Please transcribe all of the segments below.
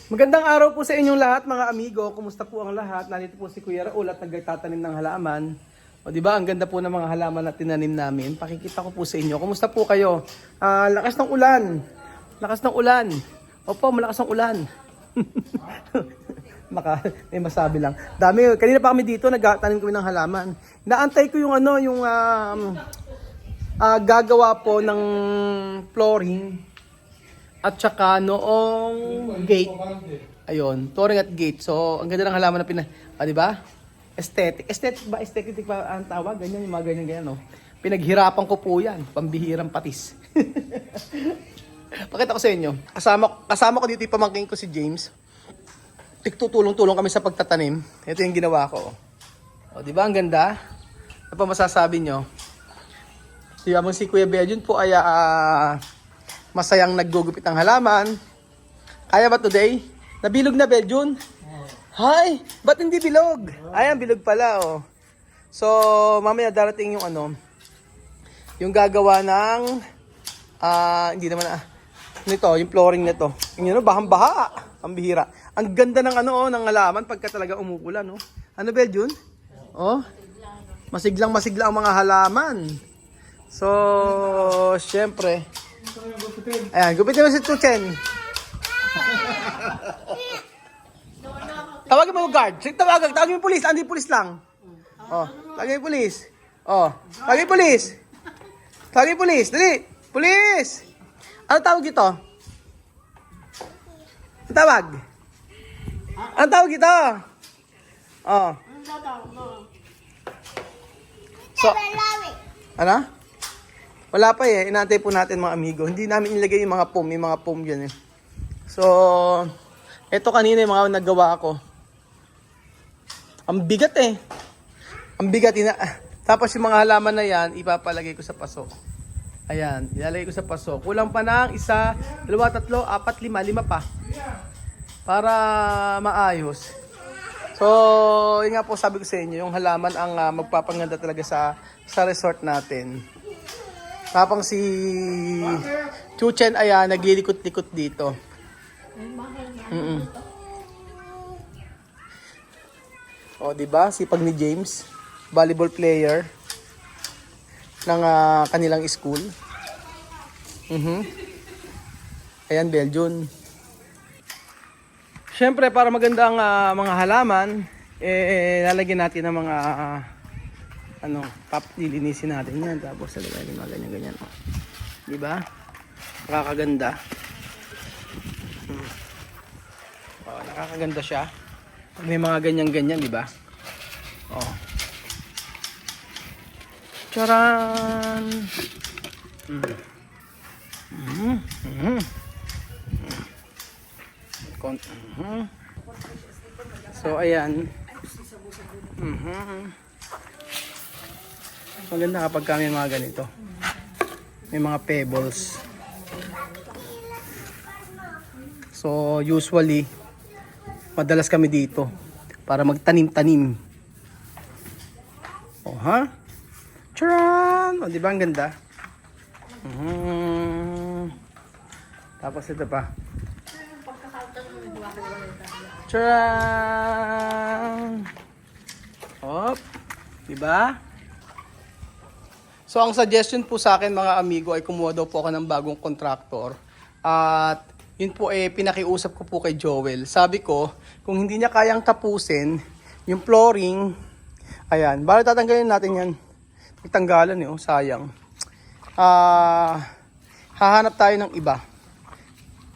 Magandang araw po sa inyong lahat mga amigo. Kumusta po ang lahat? Nandito po si Kuya Raul at nagtatanim ng halaman. O di ba? Ang ganda po ng mga halaman na tinanim namin. Pakikita ko po sa inyo. Kumusta po kayo? Lakas ng ulan. Lakas ng ulan. Opo, malakas ng ulan. May masabi lang. Dami. Kanina pa kami dito, nagtatanim kami ng halaman. Naantay ko yung gagawa po ng flooring. At saka noong gate. Ayun, flooring at gate. So, ang ganda ng halaman na di ba? Aesthetic. Aesthetic ba ang tawag? Ganyan, yung mga ganyan, no? Pinaghirapan ko po yan. Pambihirang patis. Pakita ko sa inyo. Kasama ko dito yung pamangkin ko si James. Tutulong-tulong kami sa pagtatanim. Ito yung ginawa ko. O, di ba? Ang ganda. Ano pa masasabi nyo? Di ba, si Kuya Belgian po ay masayang naggugupit ng halaman. Kaya ba today? Nabilog na, Belgian? Hi! Ba't hindi bilog? Ayan, bilog pala, oh. So, mamaya darating yung yung gagawa ng, hindi naman, nito, yung flooring nito. Yung bahang-baha. Ang bihira. Ang ganda ng ng halaman pagka talaga umuulan, no? Ano, Belgian? Oh, masiglang-masigla ang mga halaman. So, syempre, ayan, gupitin mo si Tuchen. Tawagin mo yung guard. Tawagin mo yung pulis. Andi pulis lang. Oh, tawagin yung pulis. Oh, tawagin yung pulis. Tawagin yung pulis. Dali. Pulis. Ano tawag ito? Ano tawag? Ano tawag ito? Oh. So, ano? Wala pa eh. Inaantay po natin mga amigo. Hindi namin ilagay yung mga foam. Yung mga foam yan eh. So, eto kanina yung mga nagawa ko. Ang bigat eh. Ang bigat. Tapos yung mga halaman na yan, ipapalagay ko sa paso. Ayan. Ilalagay ko sa paso. Kulang pa ng 1, 2, 3, 4, 5. 5 pa. Para maayos. So, yun nga po sabi ko sa inyo. Yung halaman ang magpapanganda talaga sa resort natin. Tapang si Chuchen ay naglilikot-likot dito. O, di ba? Sipag ni James, volleyball player ng kanilang school. Ayan, Belgian. Siyempre, para maganda ang mga halaman, lalagyan natin ng mga lilinisin natin yan. Tapos lalagyan mga ganyan-ganyan. Di ba? Nakakaganda. Nakakaganda siya. May mga ganyan-ganyan, di ba? Oh. Charan! So, ayan. Maganda kapag kami mga ganito. May mga pebbles. So, usually, madalas kami dito para magtanim-tanim. Oh, ha? Charan! O, di ba ang ganda? Tapos ito pa. Charan! Hop! Di ba? So, ang suggestion po sa akin mga amigo ay kumuha daw po ako ng bagong contractor. At yun po pinakiusap ko po kay Joel. Sabi ko, kung hindi niya kayang tapusin yung flooring, ayan, bali tatanggalin natin yan. Itanggalan sayang. Hahanap tayo ng iba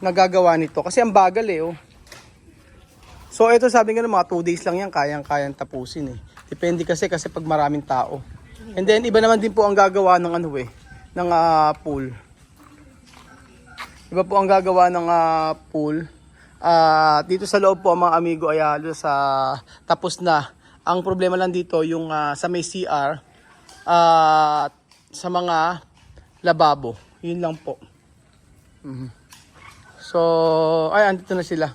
na gagawa nito. Kasi ang bagal So, ito sabi nga mga 2 days lang yan, kayang tapusin Depende kasi pag maraming tao. And then, iba naman din po ang gagawa ng ng pool. Iba po ang gagawa ng pool. Dito sa loob po mga amigo ay tapos na. Ang problema lang dito yung sa may CR sa mga lababo. Yun lang po. So, andito na sila.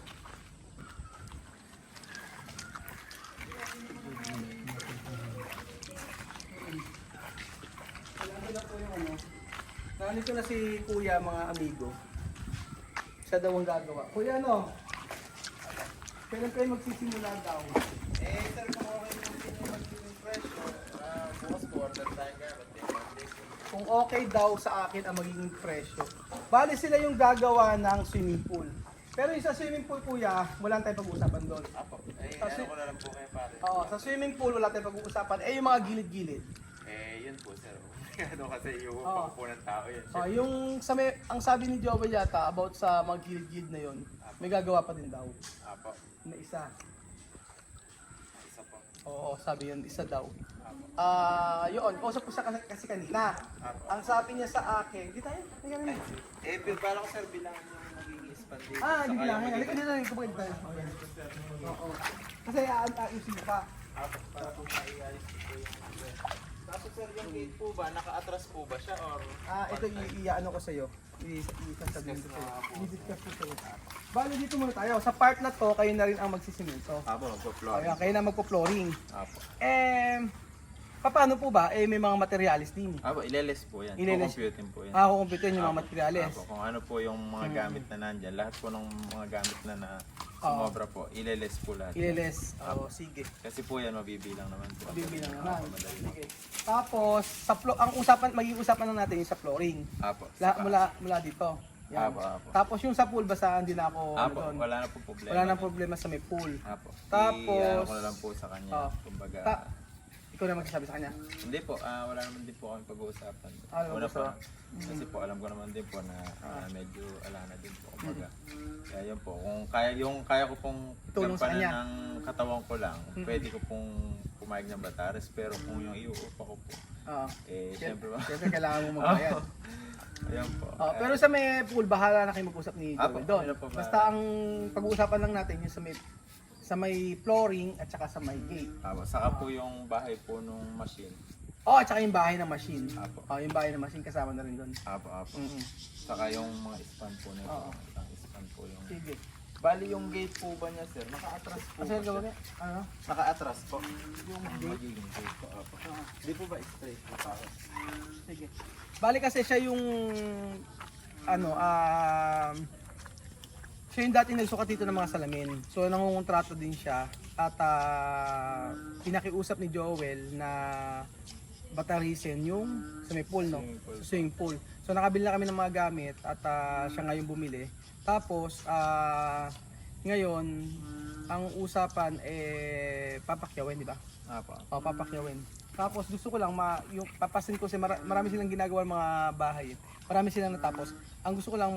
Nandito na si Kuya mga amigo. Siya daw ang gagawa. Kuya Kailan kayo magsisimula daw? Sir, kung okay naman din yung magiging presyo, bukas po, order tayo gamit. Kung okay daw sa akin ang magiging presyo. Bali sila yung gagawa ng swimming pool. Pero yung sa swimming pool, kuya, wala tayong pag-uusapan doon. Apo. Kasi- Ano ko na lang po kayo pare. Oo, sa swimming pool wala tayong pag-uusapan. Eh, yung mga gilid-gilid. Yun po, sir. Ano kasi yung Oo. po ng tao yun. Oh, yung sa may, ang sabi ni Joel yata about sa mga gilid-gilid na yon, may gagawa pa din daw Apo. na isa. Isa po. Oo, sabi yun, isa daw. Yun, kausap ko siya kasi kanina. Apo. Ang sabi niya sa akin, di tayo, tingnan mo. Pero paano ko, sir, bilang yung magiging expand dito? Hindi lang. Halika dito, halika dito tayo. Oo. Kasi ayusin pa. Apo, para po maialis po yung Tapos, sir, yung gate po ba, naka-atras po ba siya or? Ito i-ano ko sa'yo. I-sasabihin ko sa'yo. I-discuss ko sa'yo. Bali dito muna tayo. Sa part na to, kayo na rin ang magsisimento. Apo, magpo-floor. Ayan, kayo na magpo-flooring. Apo. Paano po ba? May mga materialis din. Apo, ileles po yan. Ileles. Computing po yan. Kukumpitin yung mga materialis. Apo, kung ano po yung mga gamit na nandyan, lahat po ng mga gamit na sumobra po, ileles po lahat. Ileles. Sige. Kasi po yan, mabibilang naman po. Bibilang naman. Apo, madali. Sige. Tapos, ang usapan, magiging usapan lang natin yung sa flooring. Apo. Mula dito. Yan. Apo, apo. Tapos yung sa pool, basta hindi na ako Apo, doon. wala na po problema. Wala nang problema sa may pool. Apo. Tapos- I-ano ko na lang po sa kanya. Oh. Kumbaga, Ikaw na magsasabi sa kanya. hindi po, wala naman din po kami pag-uusapan. Wala Una gusto. pa, kasi po alam ko naman din po na medyo ala na din po. Kumbaga, kaya yun po, kung kaya ko pong Tulong sa gampanan kanya. ng katawan ko lang, pwede ko pong pumayag ng batares, pero kung yung iuupa ko po, syempre ba? Siyempre kailangan mo magbayad. Ayan po. Pero sa may pool, bahala na kayo mag-usap ni Apo, Joel doon. yun na po, Basta ang pag-uusapan lang natin yung sa may flooring at saka sa may gate. Saka po yung bahay po nung machine. At saka yung bahay ng machine. Apo. Yung bahay ng machine kasama na rin doon. Apo. Mm-mm. Saka yung mga stand po nito. Oo. Isang stand po yung... Sige. Bali yung gate po ba niya, sir? Naka-atras po Kasi ba gawin siya? niya, ano? Naka-atras po. Yung Ang gate. magiging gate po. Apo. Di po ba straight? Sige. Bali kasi siya yung siya yung dati nagsukat dito ng mga salamin. So nangungontrato din siya at pinakiusap ni Joel na batarisin yung sa may pool, no? Sa swimming pool. So nakabili na kami ng mga gamit at siya ngayon bumili. Tapos ngayon ang usapan papakyawin, di ba? Apo. Papakyawin. Tapos gusto ko lang yung papasin ko kasi marami silang ginagawa mga bahay. Marami silang natapos. Ang gusto ko lang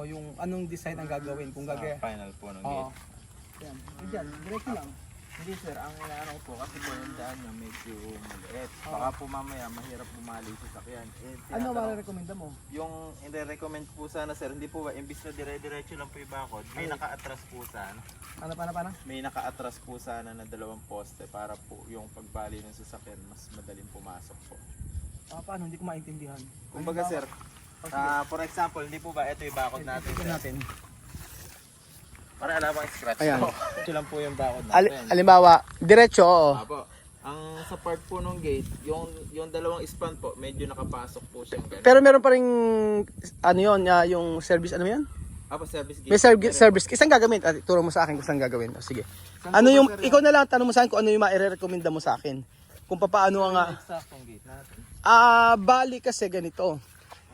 yung anong design ang gagawin kung gagawin. Final po ng Oo. gate. Yan. Diyan, diretso lang. Hindi sir, ang inaano ko po kasi po yung daan niya medyo maliit. Baka po mamaya mahirap bumali sa sakyan. Ano ma-recommenda mo? Yung i-recommend po sana sir, hindi po ba, imbis na dire-diretso lang po yung bakod, may naka-atras po sana. Paano? May naka-atras po sana na 2 poste para po yung pagbali ng sasakyan mas madaling pumasok po. Paano? Hindi ko maintindihan. Kumbaga sir, for example, hindi po ba ito yung bakod natin Ito sir? natin. Para alam ang scratch Ayan. po. Ito lang po yung bakod natin. Halimbawa, diretso, oo. Apo. Ang sa part po ng gate, yung 2 span po, medyo nakapasok po siyang ganun. Pero meron pa rin, yung service, ano yan? Apo, service gate. May service. Isang gagamit. Turo mo sa akin kung saan gagawin. Sige. Saan Ano po ba, yung, sir, ikaw na lang tanong mo sa akin kung ano yung ma-recommenda mo sa akin. Kung paano ang, yung exactong gate natin? bali kasi ganito.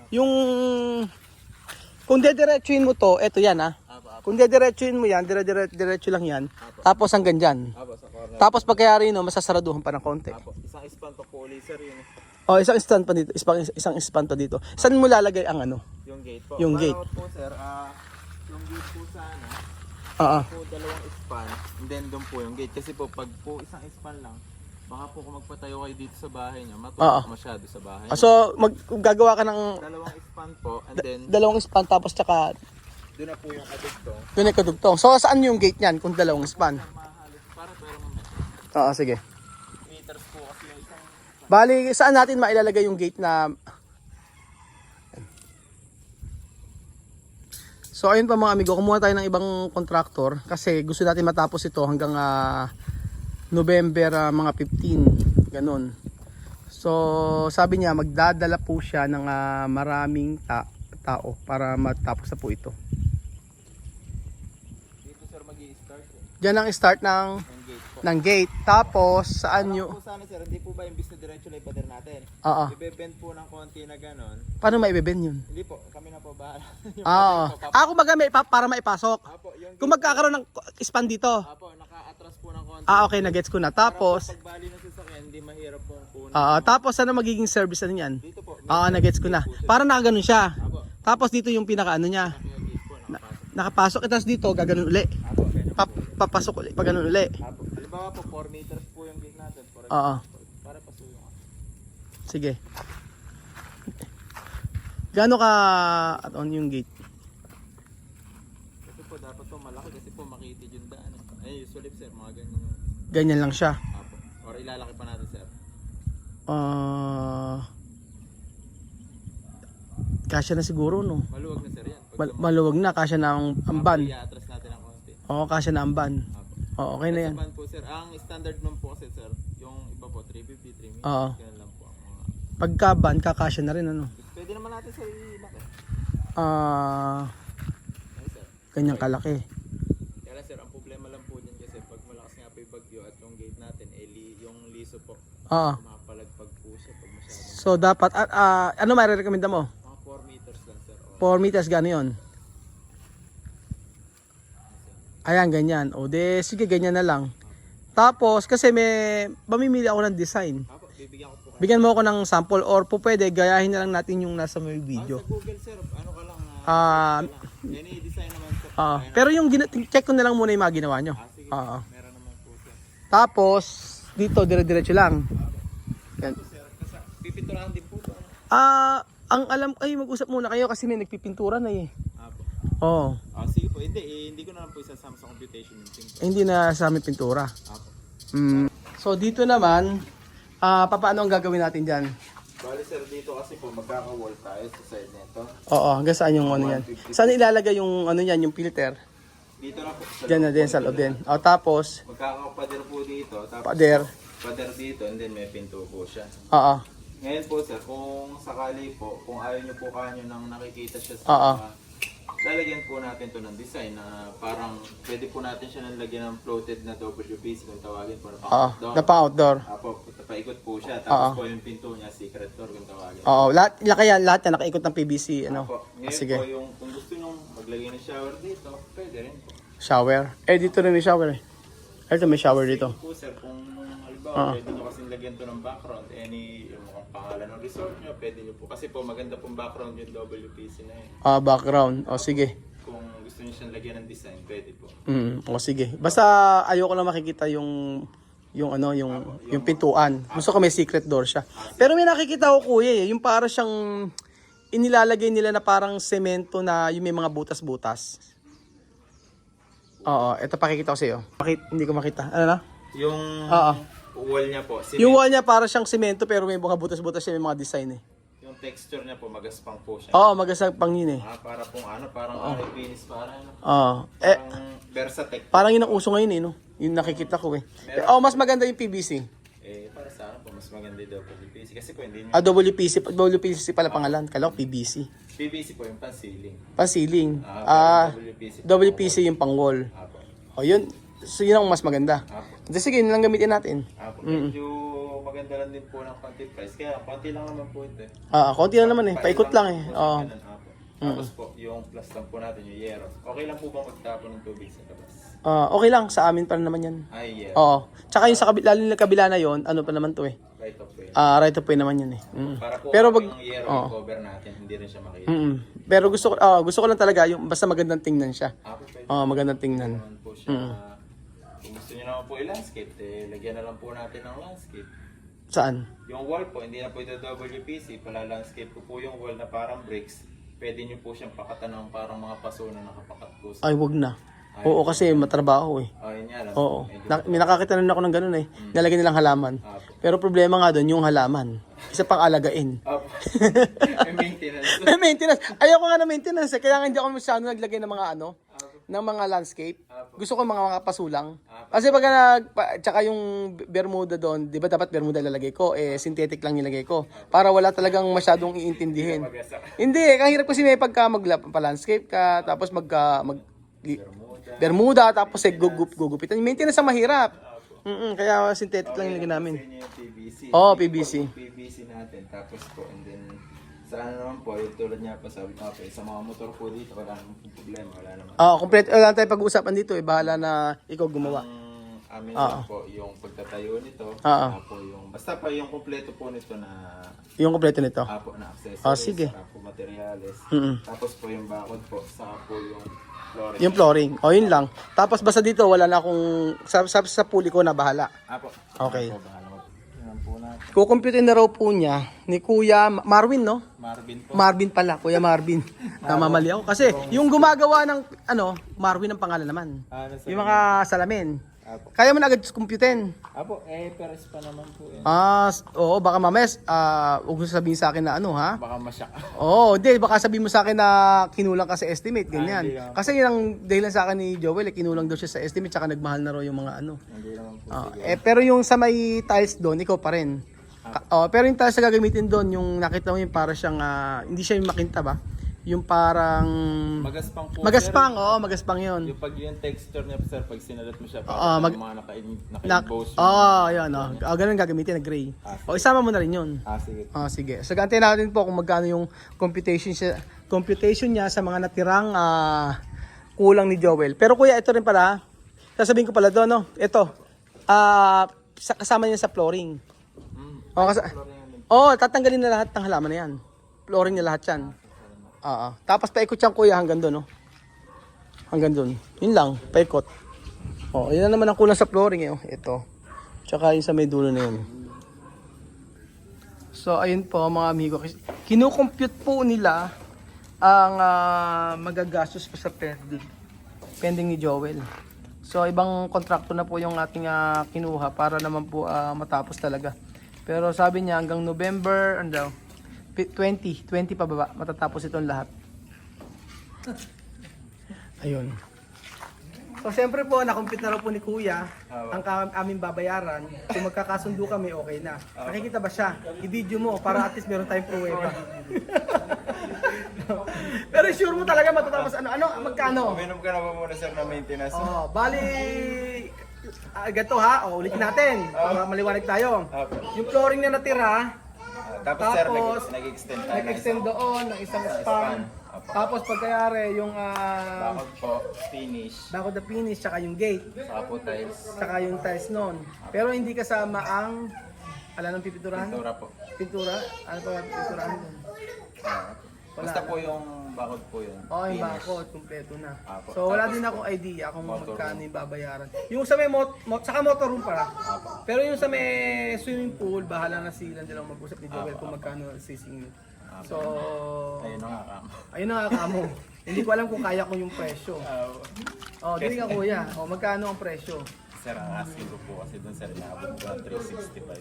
Yung, kung dediretsuin mo to, eto yan Apo. Kung dediretsuin mo yan, diretso lang yan. Tapos hanggang dyan. Apo, sa corner. Tapos pagkayari no, masasaraduhan pa ng konti. Apo, isang span pa po ulit sir yun. Isang stand pa dito. Isang stand pa dito. Saan mo lalagay ang ano? Yung gate po. Yung gate. Para po sir, yung gate po sana, Oo. po 2 span, and then doon po yung gate. Kasi po, pag po isang span lang, baka po kung magpatayo kayo dito sa bahay niyo, matutok masyado sa bahay niyo. So, gagawa ka ng 2 span po, and then 2 span tapos tsaka doon na po yung adugtong. doon ay kadugtong. So, saan yung gate niyan kung 2 span? Mahalit para pero mamaya. Sige. Meters po kasi yung isang Bali, saan natin mailalagay yung gate na... So, ayun pa mga amigo, kumuha tayo ng ibang contractor kasi gusto natin matapos ito hanggang November mga 15, ganun. So, sabi niya magdadala po siya ng maraming tao para matapos na po ito. dito sir mag-i-start eh. Diyan ang start Yung gate po. ng gate. Tapos, saan Ano nyo? po sana sir, hindi po ba imbis na diretso na ipader natin? Oo. Ibe-bend po ng konti na ganon. Paano maibeben yun? Hindi po, kami na po bahala. Yung Oo. pader po, Kumbaga may para maipasok. Apo, yung Kung magkakaroon ng span dito. Apo, naka-atras po ng konti. Okay, nagets ko na. Para Tapos, po pagbali ng sasakyan, hindi mahirap pong kunin. tapos ano magiging service ano yan? Dito po. Nagets ko na. Para nakaganon siya. Apo, Tapos dito yung pinaka ano niya. yung gate po, nakapasok. Nakapasok. Tapos dito, gaganon uli. Apo, ganyan po. Papasok uli. Pag ganun uli. Apo, halimbawa po, 4 meters po yung gate natin. Oo. Para pasulong. Sige. Gaano ka at on yung gate? Kasi po, dapat po malaki kasi po makitid yung daan. Ay, usually sir, mga ganyan. Ganyan lang siya. Apo. Or ilalaki pa natin sir. Kasya na siguro, no? Maluwag na sir yan. Maluwag na. Kasya na ang ban. I-atras natin ang konti. Oo, kasya na ang ban. Apo. Oo, okay na yan. Sa van po sir, ang standard nun po kasi sir, yung iba po 350, 3 meters, Oo. ganun lang po ang mga. Pagka ban, kakasya na rin, ano? Pwede naman natin sir ilaki. Ay sir. Ganyang kalaki. Kaya lang sir, ang problema lang po dyan kasi pag malakas nga po yung bagyo at yung gate natin, yung liso po, Oo. mapalagpag po siya pag masyadong. So, dapat, ano marirekomenda mo? Mga 4 meters lang sir. 4 meters, gano'n yun? Ayan, ganyan. O, sige, ganyan na lang. Tapos, kasi mamimili ako ng design. Apo, bibigyan ko po kayo. Bigyan mo ako ng sample or po pwede, gayahin na lang natin yung nasa may video. Sa Google sir, ano ka lang, any design naman sir. Pero yung check ko na lang muna yung mga ginawa nyo. Sige, meron naman po sir. Tapos, dito, dire-diretso lang. Yan. Sir, kasi pipinturahan din po ito. Ang alam, mag-usap muna kayo kasi may nagpipintura na eh. Apo. Oo. Sige po, hindi ko na lang po isasama sa computation yung thing. Hindi na sa amin pintura. Apo. So, dito naman, paano ang gagawin natin dyan? Bali sir, dito kasi po magkaka-wall tayo sa side nito. Oo, hanggang saan yung ano yan? Saan ilalagay yung ano yan, yung filter? Dito na po. Diyan na din, sa loob din. Tapos, Magkakapader po dito. Tapos pader dito and then may pinto po siya. Oo. Ngayon po sir, kung sakali po, kung ayaw nyo po kanyo nang nakikita siya sa lalagyan po natin to ng design na parang pwede po natin siya nalagyan ng floated na WPC kung tawagin po na pang-outdoor. Na pa-outdoor. Apo, paikot po siya. Tapos po yung pinto niya, secret door kung tawagin. Oo, lahat yan nakaikot ng PVC, ano? Apo, ngayon Sige. po yung kung gusto nyo maglagay ng shower dito, pwede rin po. Shower. Dito rin may shower eh. Ito may shower dito. Po sir, kung halimbawa pwede nyo kasing lagyan to ng background, yung pangalan ng resort nyo, pwede nyo po. Kasi po maganda pong background yung WPC na yun. Background. Sige. Kung gusto nyo siyang lagyan ng design, pwede po. Sige. Basta ayoko lang makikita yung pintuan. Gusto ko may secret door siya. Pero may nakikita ko kuya yung para siyang inilalagay nila na parang semento na yung may mga butas-butas. Oo, ito pakikita ko sa iyo. Hindi ko makita. Ano na? Yung wall niya po, Yung wall niya para siyang semento pero may mga butas-butas siya, may mga design eh. yung texture niya po, magaspang po siya. Oo, magasag pang yun eh. Para pong parang Arabinis, parang Parang Versatec. parang yun ang uso ngayon eh, no? Yung nakikita ko eh. Mas maganda yung PVC. Para sa akin po, mas maganda yung WPC. Kasi po hindi nyo, WPC pala pangalan. Kala ko PVC. PVC po yung pan-ceiling. Pan-ceiling. WPC. WPC yung pang-wall. Apo. Yun. So yun ang mas maganda. Apo. Sige, yun lang gamitin natin. Apo. Medyo maganda lang din po ng konti price. Kaya konti lang naman po ito eh. Konti lang naman eh. Paikot lang eh. Oo. Tapos po, yung plus lang po natin, yung yero. Okay lang po bang magtapon ng tubig sa labas? Okay lang. Sa amin pa naman yan. Ay, yero. Oo. Tsaka yung sa lalo na kabila na yun, ano pa naman to eh. Right of way. Right of way naman yun eh. Para po Pero yung yero i-cover natin, hindi rin siya makita. Pero gusto ko lang talaga yung basta magandang tingnan siya. Apo, pwede Magandang tingnan. naman po siya. Kung gusto nyo naman po i-landscape, lagyan na lang po natin ng landscape. Saan? Yung wall po, hindi na po ito WPC, pala-landscape ko po yung wall na parang bricks. Pwede nyo po siyang pakatan ng parang mga paso na nakapakat po sa... Ay, wag na. Oo, kasi matrabaho eh. Yun nga lang. Oo. May nakakita rin ako ng ganun eh. Nalagyan nilang halaman. Pero problema nga doon, yung halaman. Isa pang alagain. Apo. May maintenance. May maintenance. Ayoko nga na maintenance eh. Kaya nga hindi ako masyado naglagay ng mga ng mga landscape. Gusto ko mga pasulang. Kasi pag tsaka yung Bermuda doon, di ba dapat Bermuda lalagay ko? Synthetic lang nilagay ko. Para wala talagang masyadong iintindihin. Hindi, kahirap kasi may pagka pa-landscape ka, tapos Bermuda, tapos gugupitan. Yung maintenance ang mahirap. Kaya synthetic lang yung lagyan namin. Sa inyo yung PVC. Oo, Hindi PVC. po, PVC natin. Tapos po, and then, sa ano naman po, yung tulad niya pa sabi ko, sa mga motor po dito, wala namang problema, wala naman. Kompleto. Wala tayong pag-uusapan dito. Bahala na ikaw gumawa. Ang amin lang po, yung pagtatayo nito, po yung, basta pa yung kompleto po nito na, Yung kompleto nito. na accessories, Sige. saka po materials, Mm-mm. tapos po yung bakod po, saka po yung flooring. Yung flooring. Yun lang. Tapos basta dito, wala na akong... Sa puli ko na bahala. Po. Okay. Po, bahala po. Yan po natin. Kukumputin na raw po niya ni Kuya Marvin, no? Marvin po. Marvin pala, Kuya Marvin. Namamali ako. Kasi yung gumagawa ng, Marvin ang pangalan naman. Yung mga salamin. Apo. Kaya mo na agad kumputin. Peres pa naman po yan. Oo, baka mames, huwag mo sabihin sa akin na ha? Baka masyak. Hindi, baka sabihin mo sa akin na kinulang ka sa estimate, ganyan. Hindi naman. Kasi yun ang dahilan sa akin ni Joel, kinulang daw siya sa estimate, tsaka nagmahal na raw yung mga Hindi naman po. pero yung sa may tiles doon, ikaw pa rin. Pero yung tiles na gagamitin doon, yung nakita mo yung para siyang, hindi siya yung makinta ba? Yung parang... Magaspang po. Magaspang, magaspang yun. Yung pag yung texture niya, sir, pag sinalat mo siya, mag- mga naka-emboss. Yun, ganun gagamitin na gray. Isama mo na rin yun. Sige. Sige. So, gantin natin po kung magkano yung computation niya sa mga natirang kulang ni Joel. Pero kuya, ito rin pala, sasabihin ko pala doon, no? Ito, kasama niya sa flooring. Tatanggalin na lahat ng halaman na yan. Flooring na lahat yan. Tapos paikot siyang kuya hanggang doon, no? Hanggang doon. Yun lang, paikot. Yun na naman ang kulang sa flooring, ito. Tsaka yung sa may dulo na yun. So, ayun po mga amigo. Kinukompute po nila ang magagastos po sa pending ni Joel. So, ibang kontrakto na po yung ating kinuha para naman po matapos talaga. Pero sabi niya hanggang November, 20 pababa, matatapos itong lahat. Ayun. So, siyempre po, nakumpit na raw po ni Kuya ang aming babayaran. Kung magkakasundo kami, okay na. Nakikita ba siya? I-video mo para at least meron tayong pruweba. Pero sure mo talaga matatapos magkano? Uminom ka na ba muna, sir, na maintenance? Bali, ganito ulitin natin para maliwanag tayo. Yung flooring na natira, Tapos sir, nag-extend tayo. nag-extend doon ng isang span. Tapos pagkayari yung Bakod po, finish. bakod na finish, tsaka yung gate, Saka po tiles. tsaka yung tiles noon. Pero hindi kasama ang, ng pipinturahan? Pintura po. Pintura? Ano pa pinturahan doon? Basta po yung bakod po yun. Yung Finish. bakod, kumpleto na. Apo. So wala Tapos din po, akong idea kung motor magkano room. yung babayaran. Yung sa may saka motor room pala. Pero yung sa may swimming pool, bahala na sila nilang mag-usap ni Joel kung magkano sisingil. So, Ayun na nga kamo. ayun na nga kamo. Hindi ko alam kung kaya ko yung presyo. Dili ka kuya. Magkano ang presyo? Sir, ang asking ko po kasi dun sir, inaabot ko ang 365.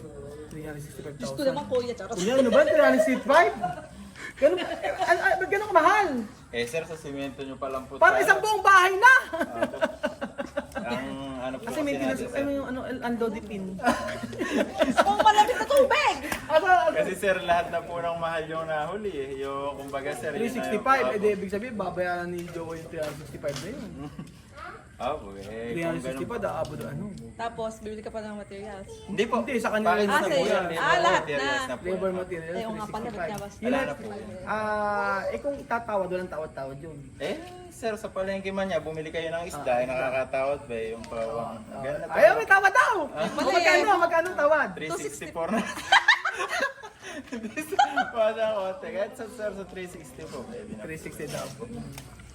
365,000. Gusto naman kuya, charot. Kuya, ano ba? 365? Ganun, ba't ganun kamahal? Sir, sa simento nyo pa lang po. Parang isang buong bahay na! Ang ano po Kasi may natin, tinas, sir. yung Andodipin. Kung malamit na tubig! Kasi sir, lahat na po ng mahal yung nahuli Yung kumbaga sir, yun na yung- 365, ibig sabihin, babayaran ni Joey yung 365 na yun. Kung ganun 365, daabot Tapos, bibili ka pa ng materials. Hindi po. Hindi, sa kanya rin Ah, na sa'yo. kuya. Lahat Materials na. po. Labor material, Eh, nga pala, ba't niya 365. basta? Wala na po. Kung tatawad, walang tawad-tawad yun. Sir, sa palengke man niya, bumili kayo ng isda, nakakatawad ba yung pawang? Ganun na po. Ayaw, may tawad daw! Mali. Magkano ang tawad? 364 na. Wala ko. Kahit sa sir, sa 360 po. Pwede na. 360 daw.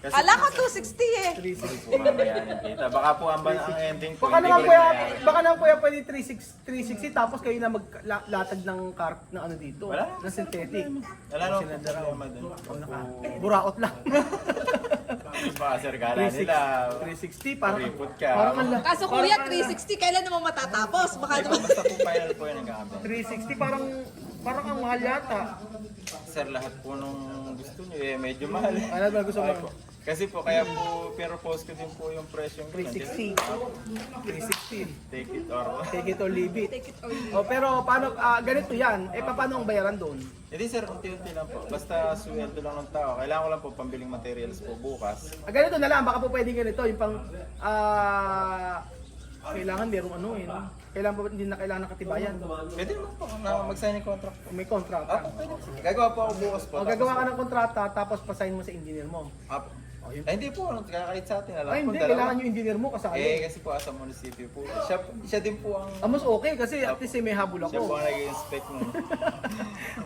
Kasi Ala ko 260 eh. 360. po mamayanin kita. Baka po ang ending po. Baka hindi naman ko kuya, rin mayayanin. baka naman kuya pwede 360 tapos kayo na maglatag ng carp na ano dito, Wala. na synthetic. Wala naman po problema dun. Buraot lang. Baka sir, gala nila. 360 parang Kuripot ka. parang ang la- Kaso kuya, 360, kailan naman matatapos? Baka naman. Basta po final po yun ang gagamit. 360 parang ang mahal yata. Sir, lahat po nung gusto nyo medyo mahal. Ano ba gusto mo? Kasi po, kaya po, pero post ko din po yung presyo. 360. 360. Take it or... Take it or leave it. Take it or leave. Oh, pero paano, ganito yan. Eh, paano ang bayaran doon? Hindi sir, unti-unti lang po. Basta sweldo lang ng tao. Kailangan ko lang po pambiling materials po bukas. Ganito na lang, baka po pwede ganito. Yung pang, kailangan merong ano eh. No? Kailangan po, hindi na kailangan ng katibayan. Pwede naman po na mag-sign ng contract po. May kontrata. Apo, pwede. Sige, gagawa po ako bukas po. O, gagawa ka ng kontrata, tapos pasign mo sa engineer mo. Apo. O, yun. Ay, hindi po. Kakait sa atin. Alam Ay, po, hindi. dalawa. Kailangan yung engineer mo kasali. Kasi po sa munisipyo po. Siya din po ang... Mas okay kasi at least eh, may habol Siya po ako. ang nag-inspect nun.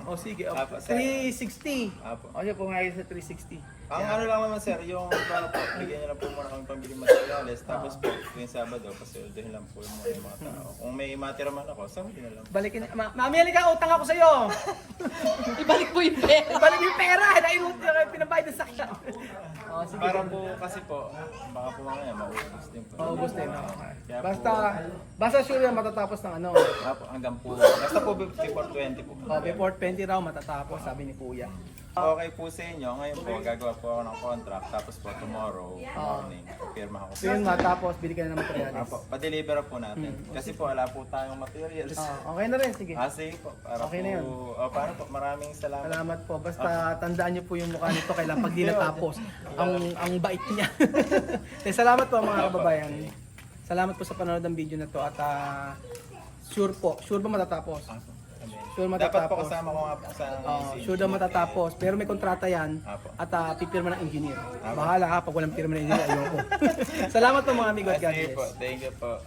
O sige, Apo, sir. 360. Apo. O siya po ngayon sa 360. Ang ano lang naman sir, yung paano po, bigyan niyo lang po muna kami pambili materials. Tapos po, yung Sabado, pasildohin lang po muna yung mga tao. Kung may matira man ako, sama din na lang. Balikin, Mami, halika, utang ako sa'yo. Ibalik mo yung pera. Balik yung pera, pinabayad ng sakyan. O, sige. Para po kasi po, baka po mamaya maubos din po. Maubos din. Okay. Kaya po- Basta sure yan matatapos ng ano. Hanggang po, basta po before 20 po. Before 20 raw matatapos, sabi ni Kuya. Okay po sa inyo, ngayon po gagawa po ako ng contract, tapos po tomorrow morning, pirma ako So yun matapos, bili ka na ng materials. Apo, pa-deliver po natin. Kasi po wala po tayong materials. Okay na rin, sige. Sige po, para Okay na yun. po, paano po, maraming salamat. Salamat po. Basta tandaan niyo po yung mukha nito kailan pag di natapos. Ang bait niya. Salamat po mga kababayan. Salamat po sa panonood ng video na to at sure ba matatapos? Sure Dapat po matatapos. kasama ko nga po sa Sure daw matatapos. Pero may kontrata yan Apo. at pipirma ng engineer. Bahala ha, pag walang pirma ng engineer, ayoko. Salamat po mga amigo at God Sige bless. po, thank you po.